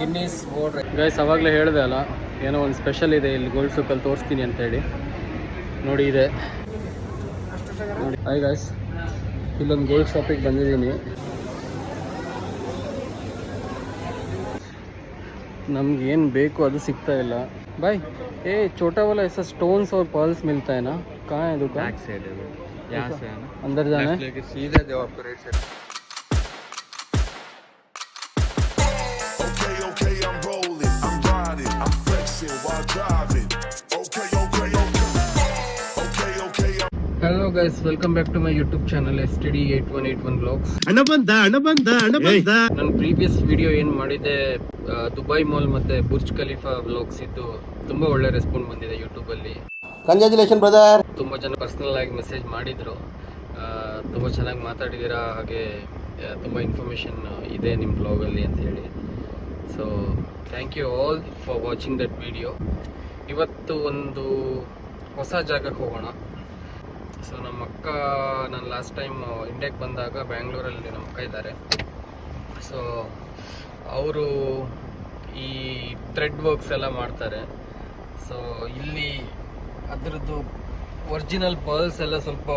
Guinness world guys ಅವಾಗಲೇ ಹೇಳಿದೆ ಅಲ್ಲ, ಏನೋ ಒಂದು ಸ್ಪೆಷಲ್ ಇದೆ ಇಲ್ಲಿ ಗೋಲ್ಡ್ ಸೂಕಲ್ಲಿ ತೋರಿಸ್ತೀನಿ ಅಂತೇಳಿ. ನೋಡಿ ಇದೆ ನೋಡಿ. ಹಾಯ್ ಗೈಸ್, ಇಲ್ಲೊಂದು ಗೋಲ್ಡ್ ಶಾಪಿಗೆ ಬಂದಿದ್ದೀನಿ. ನಮ್ಗೆ ಏನು ಬೇಕು ಅದು ಸಿಗ್ತಾ ಇಲ್ಲ. ಬಾಯ್ ए छोटा वाला ऐसा स्टोन्स और पर्ल्स मिलता है ना, कहाँ है दुकान? बैक साइड है वो, यहाँ से है ना, अंदर जाना है, लेके सीधा जाओ आपको right side. Okay, okay, I'm rolling, I'm riding, I'm flexing while driving. Okay, okay, okay. Okay, okay, I'm hello guys, welcome back to my YouTube channel STD8181 vlogs. ಹಣ ಬಂದ ನನ್ನ ಪ್ರೀವಿಯಸ್ ವಿಡಿಯೋ ಏನು ಮಾಡಿದ್ದೆ ದುಬೈ ಮಾಲ್ ಮತ್ತೆ Burj Khalifa vlogs ಇದ್ದು ತುಂಬಾ ಒಳ್ಳೆ response ಬಂದಿದೆ ಯೂಟ್ಯೂಬಲ್ಲಿ. Congratulation brother. ತುಂಬ ಜನ ಪರ್ಸನಲ್ ಆಗಿ ಮೆಸೇಜ್ ಮಾಡಿದ್ರು, ತುಂಬ ಚೆನ್ನಾಗಿ ಮಾತಾಡಿದ್ದೀರಾ, ಹಾಗೆ ತುಂಬ ಇನ್ಫಾರ್ಮೇಷನ್ ಇದೆ ನಿಮ್ಮ ಬ್ಲಾಗಲ್ಲಿ ಅಂತ ಹೇಳಿ. So thank you all for watching that video. ಇವತ್ತು ಒಂದು ಹೊಸ ಜಾಗಕ್ಕೆ ಹೋಗೋಣ. ಸೊ ನಮ್ಮ ಅಕ್ಕ, ನಾನು ಲಾಸ್ಟ್ ಟೈಮ್ ಇಂಡಿಯಾಗೆ ಬಂದಾಗ ಬ್ಯಾಂಗ್ಳೂರಲ್ಲಿ ನಮ್ಮ ಅಕ್ಕ ಇದ್ದಾರೆ. ಸೊ ಅವರು ಈ ಥ್ರೆಡ್ ವರ್ಕ್ಸ್ ಎಲ್ಲ ಮಾಡ್ತಾರೆ. ಸೊ ಇಲ್ಲಿ ಅದರದ್ದು ಒರಿಜಿನಲ್ ಪರ್ಲ್ಸ್ ಎಲ್ಲ ಸ್ವಲ್ಪ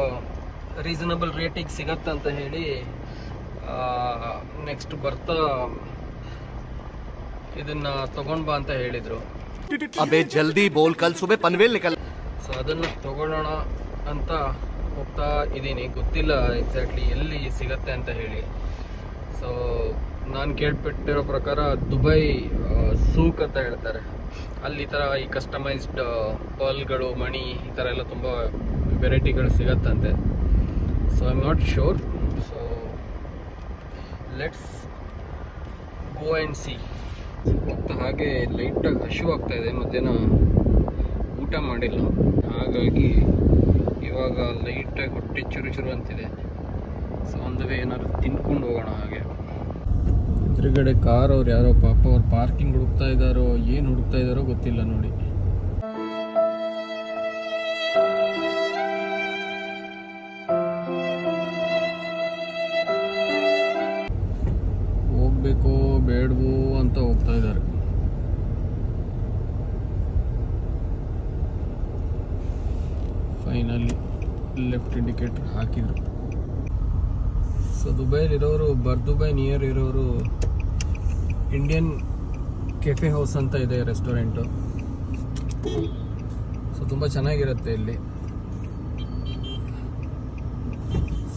ರೀಸನಬಲ್ ರೇಟಿಗೆ ಸಿಗತ್ತಂತ ಹೇಳಿ ನೆಕ್ಸ್ಟ್ ಬರ್ತಾ ಇದನ್ನ ತಗೊಂಡ್ ಬಾ ಅಂತ ಹೇಳಿದ್ರು. ಅಬೇ ಜಲ್ದಿ ಬೋಲ್, ಕಲ್ ಸುಬೆ ಪನ್ವೇಲ್ ನಿಕಲ್. ಸೊ ಅದನ್ನ ತಗೊಳ್ಳೋಣ ಅಂತ ಹೋಗ್ತಾ ಇದ್ದೀನಿ. ಗೊತ್ತಿಲ್ಲ ಎಕ್ಸಾಕ್ಟ್ಲಿ ಎಲ್ಲಿ ಸಿಗತ್ತೆ ಅಂತ ಹೇಳಿ. ಸೊ ನಾನು ಕೇಳ್ಪಟ್ಟಿರೋ ಪ್ರಕಾರ ದುಬೈ ಸೂಕ್ ಅಂತ ಹೇಳ್ತಾರೆ, ಅಲ್ಲಿ ಈ ಥರ ಈ ಕಸ್ಟಮೈಸ್ಡ್ ಪರ್ಲ್ಗಳು, ಮಣಿ, ಈ ಥರ ಎಲ್ಲ ತುಂಬ ವೆರೈಟಿಗಳು ಸಿಗತ್ತಂತೆ. So I am not sure. So let's go and see. ಮತ್ತು ಹಾಗೆ ಲೈಟಾಗಿ ಹಶು ಆಗ್ತಾ ಇದೆ, ಮಧ್ಯಾಹ್ನ ಊಟ ಮಾಡಿಲ್ಲ, ಹಾಗಾಗಿ ಇವಾಗ ಲೈಟಾಗಿ ಹೊಟ್ಟೆ ಚುರು ಚುರು ಅಂತಿದೆ. ಸೊ ಒಂದವೇ ಏನಾದ್ರು ತಿನ್ಕೊಂಡು ಹೋಗೋಣ. ಹಾಗೆ ಎದುರುಗಡೆ ಕಾರ್ ಅವ್ರು ಯಾರೋ ಪಾಪ ಅವ್ರು ಪಾರ್ಕಿಂಗ್ ಹುಡುಕ್ತಾ ಇದ್ದಾರೋ ಏನು ಹುಡುಕ್ತಾ ಇದ್ದಾರೋ ಗೊತ್ತಿಲ್ಲ. ನೋಡಿ, ಹೋಗ್ಬೇಕೋ ಬೇಡವೋ ಅಂತ ಹೋಗ್ತಾ ಇದ್ದಾರೆ. ಫೈನಲಿ ಲೆಫ್ಟ್ ಇಂಡಿಕೇಟರ್ ಹಾಕಿದ್ರು. ಸೊ ದುಬೈಲಿರೋರು, ದುಬೈ ನಿಯರ್ ಇರೋರು ಇಂಡಿಯನ್ ಕೆಫೆ ಹೌಸ್ ಅಂತ ಇದೆ ರೆಸ್ಟೋರೆಂಟು. ಸೊ ತುಂಬ ಚೆನ್ನಾಗಿರುತ್ತೆ ಇಲ್ಲಿ.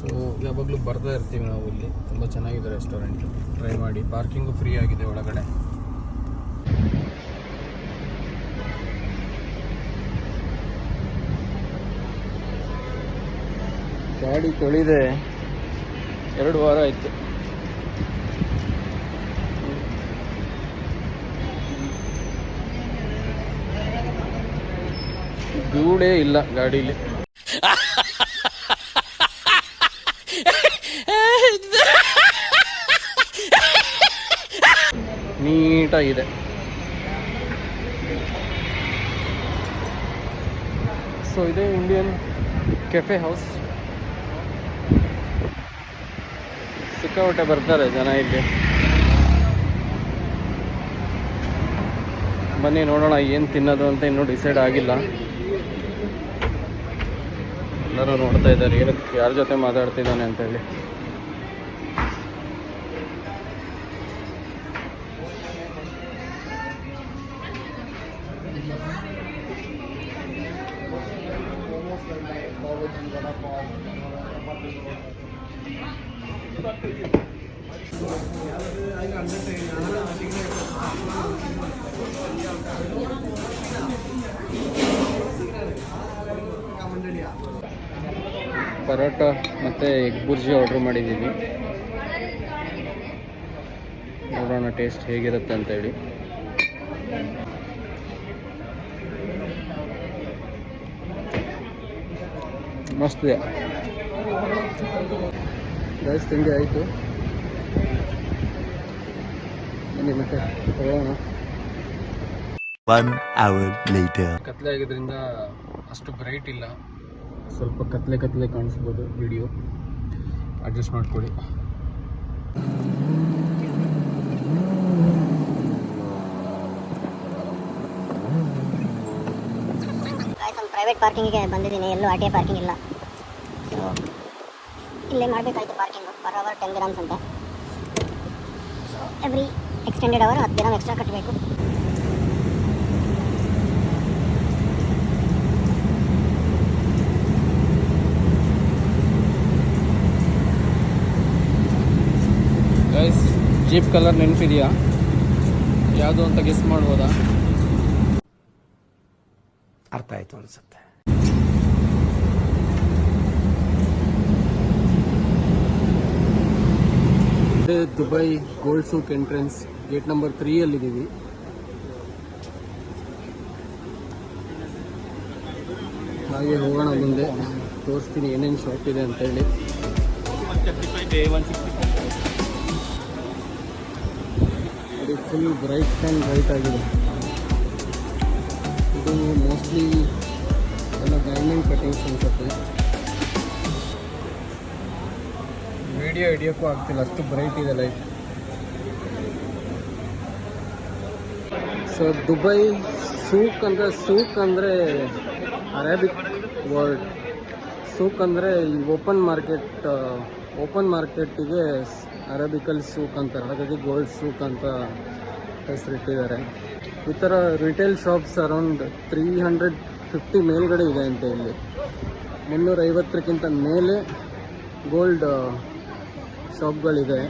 ಸೊ ಯಾವಾಗಲೂ ಬರ್ತಾ ಇರ್ತೀವಿ ನಾವು ಇಲ್ಲಿ. ತುಂಬ ಚೆನ್ನಾಗಿದೆ ರೆಸ್ಟೋರೆಂಟ್, ಟ್ರೈ ಮಾಡಿ. ಪಾರ್ಕಿಂಗು ಫ್ರೀ ಆಗಿದೆ ಒಳಗಡೆ. ಗಾಡಿ ತೊಳಿದೆ 2 ವಾರ ಆಯಿತು. ಗೂಡೇ ಇಲ್ಲ ಗಾಡೀಲಿ. ನೀಟಾಗಿದೆ. ಸೊ ಇದೆ ಇಂಡಿಯನ್ ಕೆಫೆ ಹೌಸ್. ಸಿಕ್ಕಾಪಟ್ಟೆ ಬರ್ತಾರೆ ಜನ ಇಲ್ಲಿ. ಬನ್ನಿ ನೋಡೋಣ ಏನು ತಿನ್ನೋದು ಅಂತ ಇನ್ನೂ ಡಿಸೈಡ್ ಆಗಿಲ್ಲ. ಎಲ್ಲರೂ ನೋಡ್ತಾ ಇದ್ದಾರೆ ಏನಕ್ಕೆ, ಯಾರ ಜೊತೆ ಮಾತಾಡ್ತಿದ್ದಾನೆ ಅಂತೇಳಿ. ಪರೋಟ ಮತ್ತು ಎಗ್ ಬುರ್ಜಿ ಆರ್ಡ್ರ್ ಮಾಡಿದ್ದೀವಿ. ನೋಡೋಣ ಟೇಸ್ಟ್ ಹೇಗಿರುತ್ತೆ ಅಂತೇಳಿ. ಮಸ್ತ್ ಇದೆ. ರೈಸ್ ತಿಂಡಿ ಆಯಿತು, ಬನ್ನಿ ಮತ್ತೆ ತಗೊಳ್ಳೋಣ. 1 hour later. ಕತ್ಲೆ ಆಗಿದ್ರಿಂದ ಅಷ್ಟು ಬ್ರೈಟ್ ಇಲ್ಲ, ಸ್ವಲ್ಪ ಕತ್ಲೆ ಕಾಣಿಸ್ಬೋದು ವಿಡಿಯೋ, ಅಡ್ಜಸ್ಟ್ ಮಾಡ್ಕೊಳ್ಳಿ. ಪ್ರೈವೇಟ್ ಪಾರ್ಕಿಂಗಿಗೆ ಬಂದಿದ್ದೀನಿ, ಎಲ್ಲೂ ಆರ್ ಟಿ ಐ ಪಾರ್ಕಿಂಗ್ ಇಲ್ಲ. ಸೊ ಇಲ್ಲೇ ಮಾಡಬೇಕಾಯ್ತು ಪಾರ್ಕಿಂಗು. ಪರ್ ಅವರ್ 10 dirhams ಅಂತೆ. So every extended hour 10 dirham extra ಕಟ್ಟಬೇಕು. ಗೈಸ್, ಜೀಪ್ ಕಲರ್ ನೆನಪಿದೆಯಾ? ಯಾವುದು ಅಂತ ಗೆಸ್ ಮಾಡ್ಬೋದಾ? ಅರ್ಥ ಆಯ್ತು ಅನ್ಸುತ್ತೆ. ಇದೇ Dubai gold souk entrance, gate number 3 ಅಲ್ಲಿದ್ದೀವಿ. ಹಾಗೆ ಹೋಗೋಣ ಮುಂದೆ, ತೋರಿಸ್ತೀನಿ ಏನೇನು ಶಾಪ್ ಇದೆ ಅಂತ ಹೇಳಿ. ಅದು ಫುಲ್ ಬ್ರೈಟ್ ಆ್ಯಂಡ್ ಬ್ರೈಟ್ ಆಗಿದೆ. ಇದು ಮೋಸ್ಟ್ಲಿ ಎಲ್ಲ ಡೈಮಂಡ್ ಕಟಿಂಗ್ಸ್ ಅನ್ಸುತ್ತೆ. ವಿಡಿಯೋ ಹಿಡಿಯೋಕ್ಕೂ ಆಗ್ತಿಲ್ಲ, ಅಷ್ಟು ಬ್ರೈಟ್ ಇದೆ ಲೈಟ್. ಸೊ ದುಬೈ ಸೂಕ್ ಅಂದರೆ ಅರೇಬಿಕ್ ವರ್ಡ್. ಸೂಕ್ ಅಂದರೆ ಈ ಓಪನ್ ಮಾರ್ಕೆಟಿಗೆ ಅರೇಬಿಕಲ್ಲಿ ಸೂಕ್ ಅಂತಾರೆ, ಹಾಗಾಗಿ ಗೋಲ್ಡ್ ಸೂಕ್ ಅಂತ ಹೆಸರಿಟ್ಟಿದ್ದಾರೆ. ಈ ಥರ ರಿಟೇಲ್ ಶಾಪ್ಸ್ ಅರೌಂಡ್ 350 ಮೇಲ್ಗಡೆ ಇದೆ ಅಂತ. ಇಲ್ಲಿ 350ಕ್ಕಿಂತ ಮೇಲೆ ಗೋಲ್ಡ್ ಶಾಪ್ಗಳಿದೆ.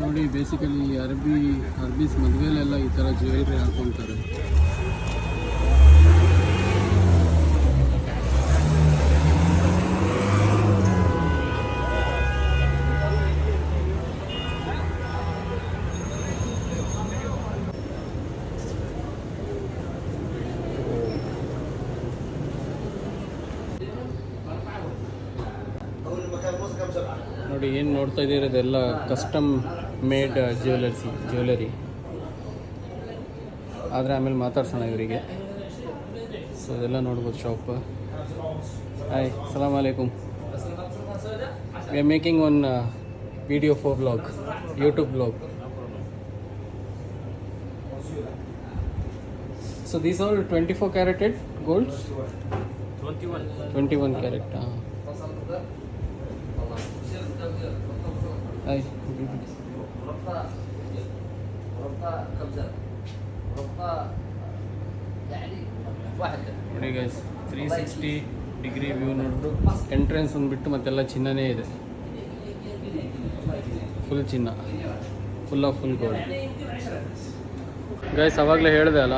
ನೋಡಿ, ಬೇಸಿಕಲಿ ಅರ್ಬೀಸ್ ಮದುವೆಲೆಲ್ಲ ಈ ಥರ ಜ್ಯುವೆಲ್ರಿ ಹಾಕ್ಕೊಳ್ತಾರೆ. ನೋಡಿ, ಏನು ನೋಡ್ತಾ ಇದ್ದೀರಿ ಇದೆಲ್ಲ ಕಸ್ಟಮ್ ಮೇಡ್ ಜ್ಯುವೆಲರಿ. ಆದರೆ ಆಮೇಲೆ ಮಾತಾಡ್ಸೋಣ ಇವರಿಗೆ. ಸೊ ಇದೆಲ್ಲ ನೋಡ್ಬೋದು ಶಾಪ್. ಹಾಯ್, ಸಲಾಮ್ ಅಲೈಕುಮ್. We are making one video for blog, YouTube blog. So these are 24 carated golds. 21 carat. Hi. ನೋಡಿ ಗೈಸ್, 360 ಡಿಗ್ರಿ ವ್ಯೂ ನೋಡಿದ್ರು. ಎಂಟ್ರೆನ್ಸ್ ಅಂದ್ಬಿಟ್ಟು ಮತ್ತೆಲ್ಲ ಚಿನ್ನನೇ ಇದೆ, ಫುಲ್ ಚಿನ್ನ, ಫುಲ್ ಗೋಲ್ಡ್. ಗೈಸ್, ಅವಾಗಲೇ ಹೇಳಿದೆ ಅಲ್ಲ,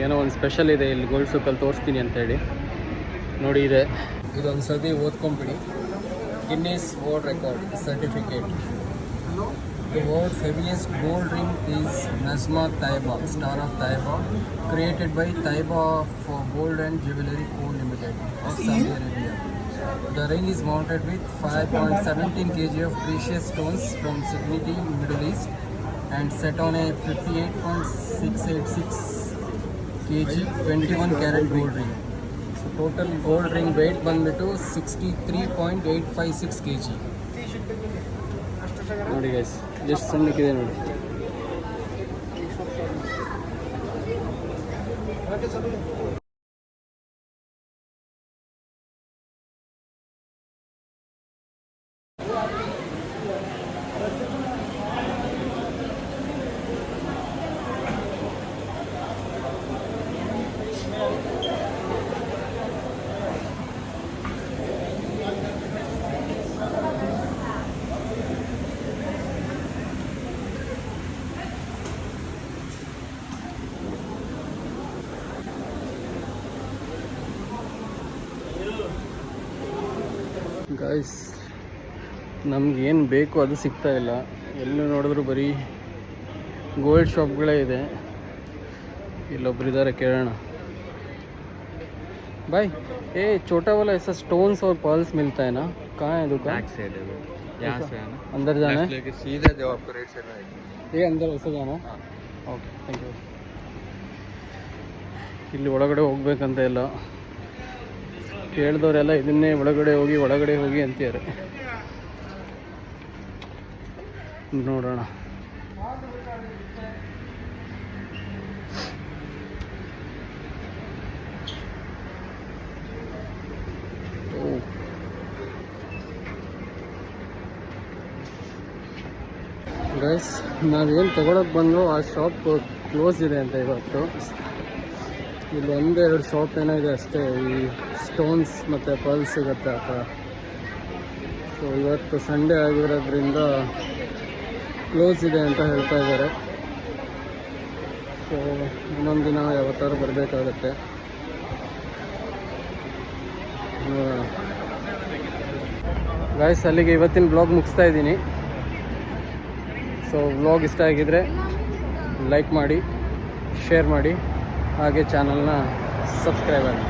ಏನೋ ಒಂದು ಸ್ಪೆಷಲ್ ಇದೆ ಇಲ್ಲಿ ಗೋಲ್ಡ್ ಸೂಕಲ್ಲಿ, ತೋರಿಸ್ತೀನಿ ಅಂತೇಳಿ. ನೋಡಿ ಇದೆ, ಇದೊಂದು ಸತಿ ಓದ್ಕೊಂಬಿಡಿ. Guinness world record certificate. The world's heaviest gold ring is Nazma Taiba, Star of Taiba, created by Taiba for Gold and Jewellery Co. Limited of Saudi Arabia. The ring is mounted with 5.17 kg of precious stones from Signity, Middle East, and set on a 58.686 kg 21 carat gold ring. So total gold ring weight ಬಂದ್ಬಿಟ್ಟು 63.856 kg. ನೋಡಿ guys, ಎಷ್ಟು ಸಣ್ಣಕ್ಕಿದೆ ನೋಡಿ. Guys ನಮಗೇನು ಬೇಕು ಅದು ಸಿಗ್ತಾ ಇಲ್ಲ, ಎಲ್ಲೂ ನೋಡಿದ್ರು ಬರೀ ಗೋಲ್ಡ್ ಶಾಪ್ಗಳೇ ಇದೆ. ಇಲ್ಲೊಬ್ರು ಇದ್ದಾರೆ, ಕೇಳೋಣ. ಬಾಯ್ ए छोटा वाला ऐसा स्टोन्स और पर्ल्स मिलता है ना, कहाँ है दुकान? बैक साइड है वो, यहाँ से है ना, अंदर जाना है? लेके सीधा जाओ, आपको राइट साइड में आएगी. ये अंदर ऐसे जाना है? Okay thank you. ಇಲ್ಲಿ ಒಳಗಡೆ ಹೋಗ್ಬೇಕಂತ ಇಲ್ಲ, ಕೇಳಿದವರೆಲ್ಲ ಇದನ್ನೇ ಒಳಗಡೆ ಹೋಗಿ ಅಂತಾರೆ. ನೋಡೋಣ. ಗೈಸ್ ನಾವೇನು ತೊಗೊಳಕ್ಕೆ ಬಂದು ಆ ಶಾಪ್ ಕ್ಲೋಸ್ ಇದೆ ಅಂತ ಇವತ್ತು. ಇಲ್ಲಿ ಒಂದೆರಡು ಶಾಪ್ ಏನೋ ಇದೆ ಅಷ್ಟೇ, ಈ ಸ್ಟೋನ್ಸ್ ಮತ್ತು ಪರ್ಲ್ಸ್ ಸಿಗುತ್ತೆ ಆ ಥರ. ಸೊ ಇವತ್ತು ಸಂಡೇ ಆಗಿರೋದ್ರಿಂದ ಕ್ಲೋಸ್ ಇದೆ ಅಂತ ಹೇಳ್ತಾ ಇದ್ದಾರೆ. ಸೊ ಇನ್ನೊಂದು ದಿನ ಯಾವತ್ತಾರು ಬರಬೇಕಾಗತ್ತೆ. ಗಾಯ್ಸ್ ಅಲ್ಲಿಗೆ ಇವತ್ತಿನ ಬ್ಲಾಗ್ ಮುಗಿಸ್ತಾ ಇದ್ದೀನಿ. ಸೊ ವ್ಲಾಗ್ ಇಷ್ಟ ಆಗಿದ್ರೆ ಲೈಕ್ ಮಾಡಿ, ಶೇರ್ ಮಾಡಿ, ಹಾಗೆ ಚಾನಲ್ನ ಸಬ್ಸ್ಕ್ರೈಬ್ ಆಗಿ.